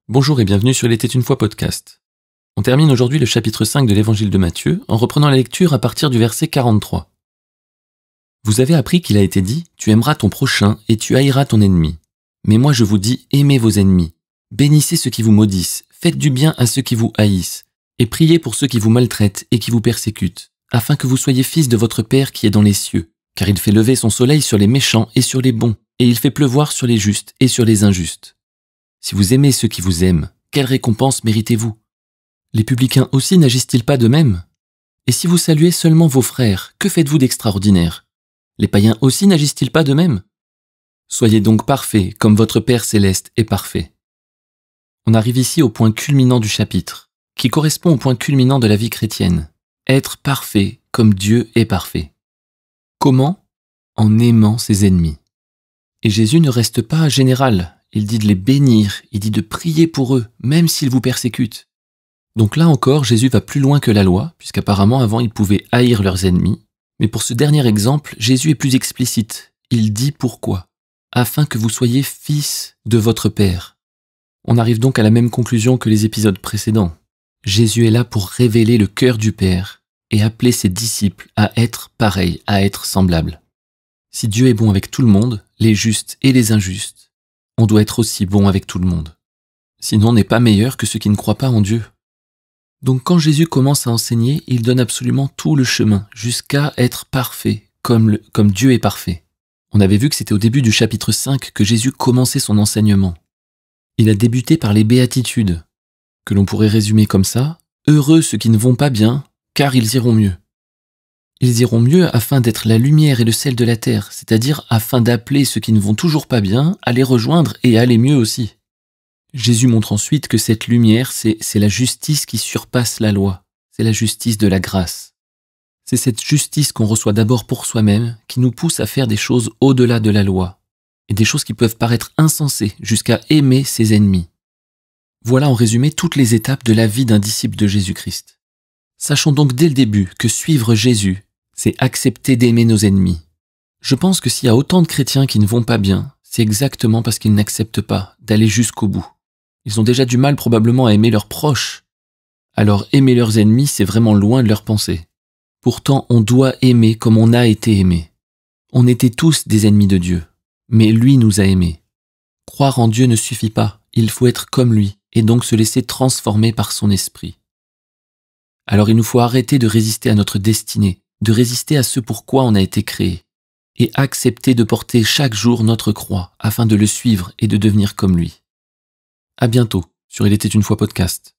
Bonjour et bienvenue sur Il était une fois podcast. On termine aujourd'hui le chapitre 5 de l'évangile de Matthieu en reprenant la lecture à partir du verset 43. Vous avez appris qu'il a été dit « Tu aimeras ton prochain et tu haïras ton ennemi ». Mais moi je vous dis « Aimez vos ennemis, bénissez ceux qui vous maudissent, faites du bien à ceux qui vous haïssent, et priez pour ceux qui vous maltraitent et qui vous persécutent, afin que vous soyez fils de votre Père qui est dans les cieux, car il fait lever son soleil sur les méchants et sur les bons, et il fait pleuvoir sur les justes et sur les injustes. Si vous aimez ceux qui vous aiment, quelle récompense méritez-vous? Les publicains aussi n'agissent-ils pas de même? Et si vous saluez seulement vos frères, que faites-vous d'extraordinaire? Les païens aussi n'agissent-ils pas de même? Soyez donc parfaits, comme votre Père céleste est parfait. On arrive ici au point culminant du chapitre, qui correspond au point culminant de la vie chrétienne. Être parfait comme Dieu est parfait. Comment? En aimant ses ennemis. Et Jésus ne reste pas général. Il dit de les bénir, il dit de prier pour eux, même s'ils vous persécutent. Donc là encore, Jésus va plus loin que la loi, puisqu'apparemment avant ils pouvaient haïr leurs ennemis. Mais pour ce dernier exemple, Jésus est plus explicite. Il dit pourquoi. Afin que vous soyez fils de votre Père. On arrive donc à la même conclusion que les épisodes précédents. Jésus est là pour révéler le cœur du Père et appeler ses disciples à être pareils, à être semblables. Si Dieu est bon avec tout le monde, les justes et les injustes, on doit être aussi bon avec tout le monde. Sinon on n'est pas meilleur que ceux qui ne croient pas en Dieu. Donc quand Jésus commence à enseigner, il donne absolument tout le chemin, jusqu'à être parfait, comme Dieu est parfait. On avait vu que c'était au début du chapitre 5 que Jésus commençait son enseignement. Il a débuté par les béatitudes, que l'on pourrait résumer comme ça, « Heureux ceux qui ne vont pas bien, car ils iront mieux ». Ils iront mieux afin d'être la lumière et le sel de la terre, c'est-à-dire afin d'appeler ceux qui ne vont toujours pas bien à les rejoindre et à aller mieux aussi. Jésus montre ensuite que cette lumière, c'est la justice qui surpasse la loi, c'est la justice de la grâce. C'est cette justice qu'on reçoit d'abord pour soi-même qui nous pousse à faire des choses au-delà de la loi, et des choses qui peuvent paraître insensées jusqu'à aimer ses ennemis. Voilà en résumé toutes les étapes de la vie d'un disciple de Jésus-Christ. Sachons donc dès le début que suivre Jésus, c'est accepter d'aimer nos ennemis. Je pense que s'il y a autant de chrétiens qui ne vont pas bien, c'est exactement parce qu'ils n'acceptent pas d'aller jusqu'au bout. Ils ont déjà du mal probablement à aimer leurs proches. Alors aimer leurs ennemis, c'est vraiment loin de leur pensée. Pourtant, on doit aimer comme on a été aimé. On était tous des ennemis de Dieu, mais lui nous a aimés. Croire en Dieu ne suffit pas, il faut être comme lui, et donc se laisser transformer par son esprit. Alors il nous faut arrêter de résister à notre destinée, de résister à ce pourquoi on a été créé, et accepter de porter chaque jour notre croix afin de le suivre et de devenir comme lui. À bientôt sur Il était une fois podcast.